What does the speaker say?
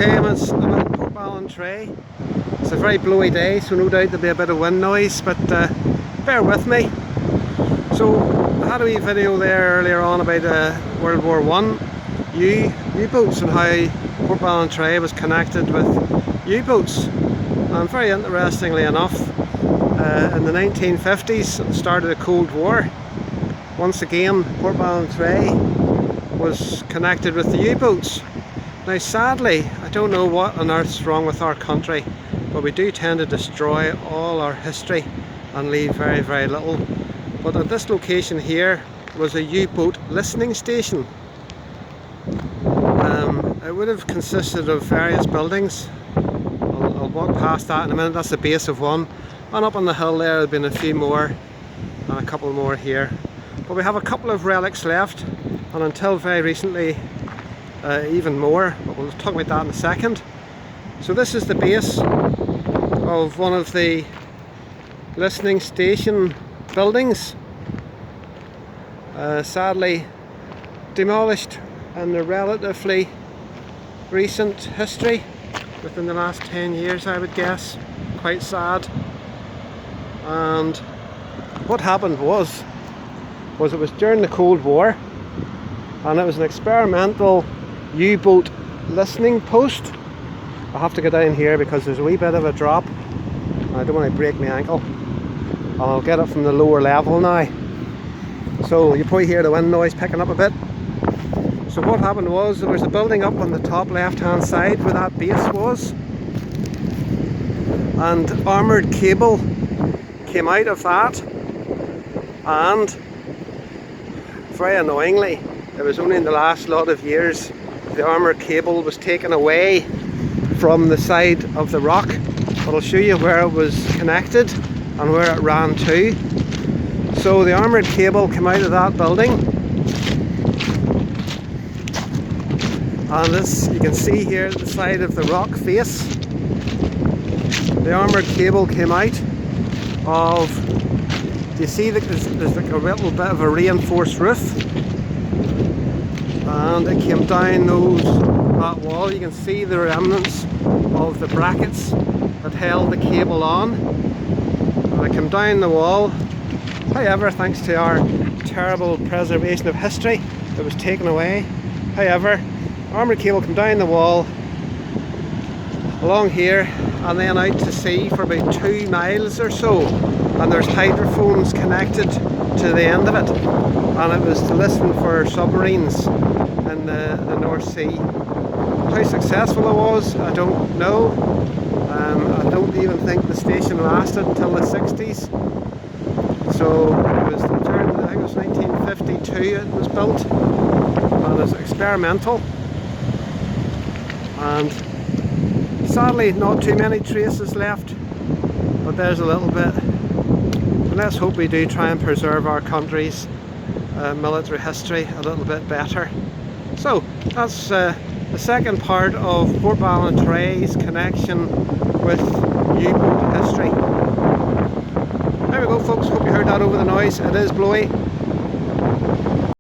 Okay, I'm at Portballintrae. It's a very blowy day, so no doubt there'll be a bit of wind noise, but bear with me. So I had a wee video there earlier on about World War I U-boats and how Portballintrae was connected with U-boats. And very interestingly enough, in the 1950s, at the start of the Cold War, once again Portballintrae was connected with the U-boats. Now sadly, I don't know what on earth's wrong with our country, but we do tend to destroy all our history and leave very, very little. But at this location here was a U-boat listening station. It would have consisted of various buildings. I'll walk past that in a minute. That's the base of one, and up on the hill there have been a few more and a couple more here. But we have a couple of relics left, and until very recently even more, but we'll talk about that in a second. So this is the base of one of the listening station buildings, sadly demolished in the relatively recent history, within the last 10 years I would guess. Quite sad. And what happened was it was during the Cold War, and it was an experimental U-boat listening post. I have to go down here because there's a wee bit of a drop. I don't want to break my ankle, and I'll get it from the lower level now. So you probably hear the wind noise picking up a bit. So what happened was there was a building up on the top left hand side where that base was, and armoured cable came out of that, and very annoyingly, it was only in the last lot of years the armoured cable was taken away from the side of the rock. But I'll show you where it was connected and where it ran to. So the armoured cable came out of that building, and this you can see here at the side of the rock face. The armoured cable came out of, do you see that there's like a little bit of a reinforced roof, and it came down that wall. You can see the remnants of the brackets that held the cable on, and it came down the wall. However, thanks to our terrible preservation of history, it was taken away. However, armoured cable came down the wall along here and then out to sea for about 2 miles or so, and there's hydrophones connected to the end of it, and it was to listen for submarines in the North Sea. How successful it was, I don't know. I don't even think the station lasted until the 60s. So it was during, I think it was 1952 it was built, and it was experimental. And sadly not too many traces left, but there's a little bit. And let's hope we do try and preserve our country's military history a little bit better. So that's the second part of Portballintrae's connection with U-boat history. There we go folks, hope you heard that over the noise. It is blowy.